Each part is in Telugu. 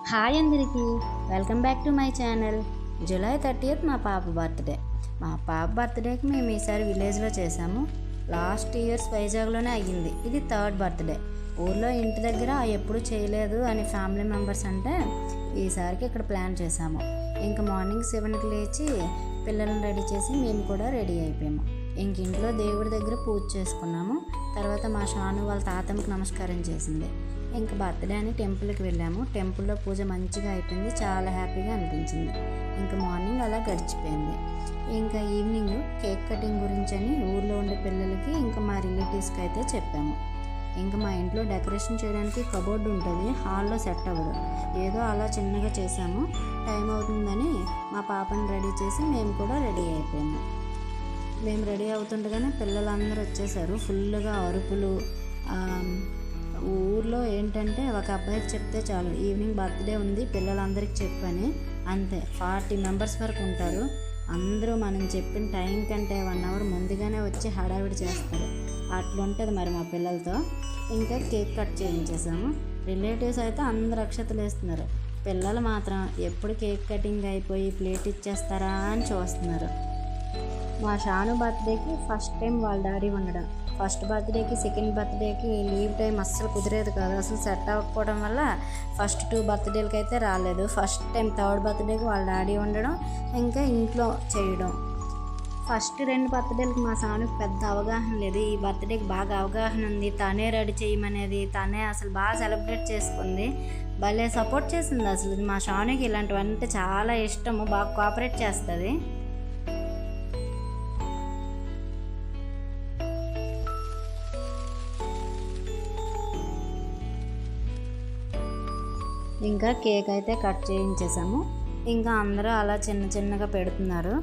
హాయ్ అందరికీ, welcome back to my channel. July 30th మా పాప బర్త్డే. మా పాప బర్త్డేకి మేము ఈసారి విలేజ్లో చేసాము. లాస్ట్ ఇయర్స్ వైజాగ్లోనే అయ్యింది. ఇది థర్డ్ బర్త్డే. ఊర్లో ఇంటి దగ్గర ఎప్పుడు చేయలేదు అని ఫ్యామిలీ మెంబర్స్ అంటే ఈసారికి ఇక్కడ ప్లాన్ చేసాము. ఇంక మార్నింగ్ 7కి లేచి పిల్లలను రెడీ చేసి మేము కూడా రెడీ అయిపోయాము. ఇంక ఇంట్లో దేవుడి దగ్గర పూజ చేసుకున్నాము. తర్వాత మా షాను వాళ్ళ తాతమ్మకి నమస్కారం చేసింది. ఇంకా బర్త్డే అని టెంపుల్కి వెళ్ళాము. టెంపుల్లో పూజ మంచిగా అయిపోయింది. చాలా హ్యాపీగా అనిపించింది. ఇంకా మార్నింగ్ అలా గడిచిపోయింది. ఇంకా ఈవినింగ్ కేక్ కటింగ్ గురించి అని ఊర్లో ఉండే పిల్లలకి ఇంకా మా రిలేటివ్స్కి అయితే చెప్పాము. ఇంకా మా ఇంట్లో డెకరేషన్ చేయడానికి కబోర్డ్ ఉంటుంది, హాల్లో సెట్ అవ్వదు. ఏదో అలా చిన్నగా చేసాము. టైం అవుతుందని మా పాపని రెడీ చేసి మేము కూడా రెడీ అయిపోయాము. మేము రెడీ అవుతుండగానే పిల్లలందరూ వచ్చేసారు. ఫుల్గా అరుపులు. ఊర్లో ఏంటంటే ఒక అబ్బాయికి చెప్తే చాలు, ఈవినింగ్ బర్త్డే ఉంది పిల్లలందరికీ చెప్పని, అంతే 40 మెంబర్స్ వరకు ఉంటారు. అందరూ మనం చెప్పిన టైం కంటే 1 అవర్ ముందుగానే వచ్చి హడావిడి చేస్తారు. అట్లుంటుంది మరి మా పిల్లలతో. ఇంకా కేక్ కట్ చేయించేసాము. రిలేటివ్స్ అయితే అందరు అక్షతలు వేస్తున్నారు. పిల్లలు మాత్రం ఎప్పుడు కేక్ కటింగ్ అయిపోయి ప్లేట్ ఇచ్చేస్తారా అని చూస్తున్నారు. మా షాను బర్త్డేకి ఫస్ట్ టైం వాళ్ళ డాడీ ఉండడం. ఫస్ట్ బర్త్డేకి సెకండ్ బర్త్డేకి లీవ్ టైం అస్సలు కుదిరేది కాదు. అసలు సెట్ అవ్వకపోవడం వల్ల ఫస్ట్ 2 బర్త్డేలకి అయితే రాలేదు. ఫస్ట్ టైం థర్డ్ బర్త్డేకి వాళ్ళ డాడీ ఉండడం, ఇంకా ఇంట్లో చేయడం. ఫస్ట్ 2 బర్త్డేలకి మా షానుకి పెద్ద అవగాహన లేదు. ఈ బర్త్డేకి బాగా అవగాహన ఉంది. తనే రెడీ చేయమనేది, తనే అసలు బాగా సెలబ్రేట్ చేసుకుంది. భలే సపోర్ట్ చేసింది. అసలు మా షానుకి ఇలాంటివంటే చాలా ఇష్టము. బాగా కోఆపరేట్ చేస్తుంది. ఇంకా కేక్ అయితే కట్ చేయించేసాము. ఇంకా అందరూ అలా చిన్న చిన్నగా పెడుతున్నారు.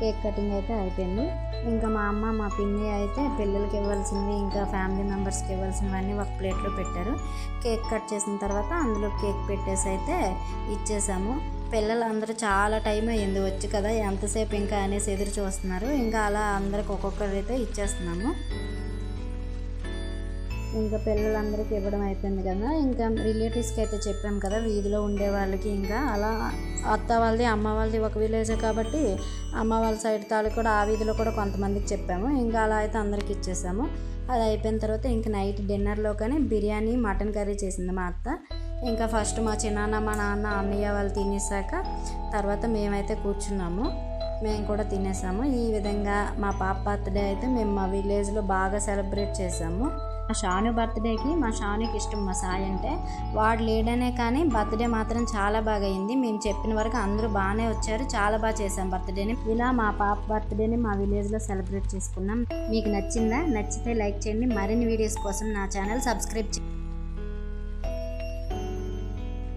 కేక్ కటింగ్ అయితే అయిపోయింది. ఇంకా మా అమ్మ మా పిన్ని అయితే పిల్లలకి ఇవ్వాల్సినవి ఇంకా ఫ్యామిలీ మెంబర్స్కి ఇవ్వాల్సినవన్నీ ఒక ప్లేట్లో పెట్టారు. కేక్ కట్ చేసిన తర్వాత అందులో కేక్ పెట్టేసి అయితే ఇచ్చేసాము. పిల్లలందరూ చాలా టైం అయ్యింది వచ్చి కదా, ఎంతసేపు ఇంకా అనేసి ఎదురు చూస్తున్నారు. ఇంకా అలా అందరికి ఒక్కొక్కరైతే ఇచ్చేస్తున్నాము. ఇంకా పిల్లలందరికీ ఇవ్వడం అయిపోయింది కదా. ఇంకా రిలేటివ్స్కి అయితే చెప్పాము కదా, వీధిలో ఉండే వాళ్ళకి. ఇంకా అలా అత్త వాళ్ళది అమ్మ వాళ్ళది ఒక విలేజే కాబట్టి అమ్మ వాళ్ళ సైడ్ తాలూకు కూడా ఆ వీధిలో కూడా కొంతమందికి చెప్పాము. ఇంకా అలా అయితే అందరికి ఇచ్చేసాము. అది అయిపోయిన తర్వాత ఇంక నైట్ డిన్నర్లో కానీ బిర్యానీ మటన్ కర్రీ చేసింది మా అత్త. ఇంకా ఫస్ట్ మా చిన్నాన్న మా నాన్న అన్నయ్య వాళ్ళు తినేసాక తర్వాత మేమైతే కూర్చున్నాము. మేము కూడా తినేసాము. ఈ విధంగా మా పాప బర్త్డే అయితే మేము మా విలేజ్లో బాగా సెలబ్రేట్ చేసాము. మా షాను బర్త్డేకి మా షానుకి ఇష్టం మా సాయి అంటే. వాడు లేడనే కానీ బర్త్డే మాత్రం చాలా బాగా అయింది. మేము చెప్పిన వరకు అందరూ బాగానే వచ్చారు. చాలా బాగా చేసాం బర్త్డేని. ఇలా మా పాప బర్త్డేని మా విలేజ్లో సెలబ్రేట్ చేసుకున్నాం. మీకు నచ్చిందా? నచ్చితే లైక్ చేయండి. మరిన్ని వీడియోస్ కోసం నా ఛానల్ సబ్స్క్రైబ్ చేయండి.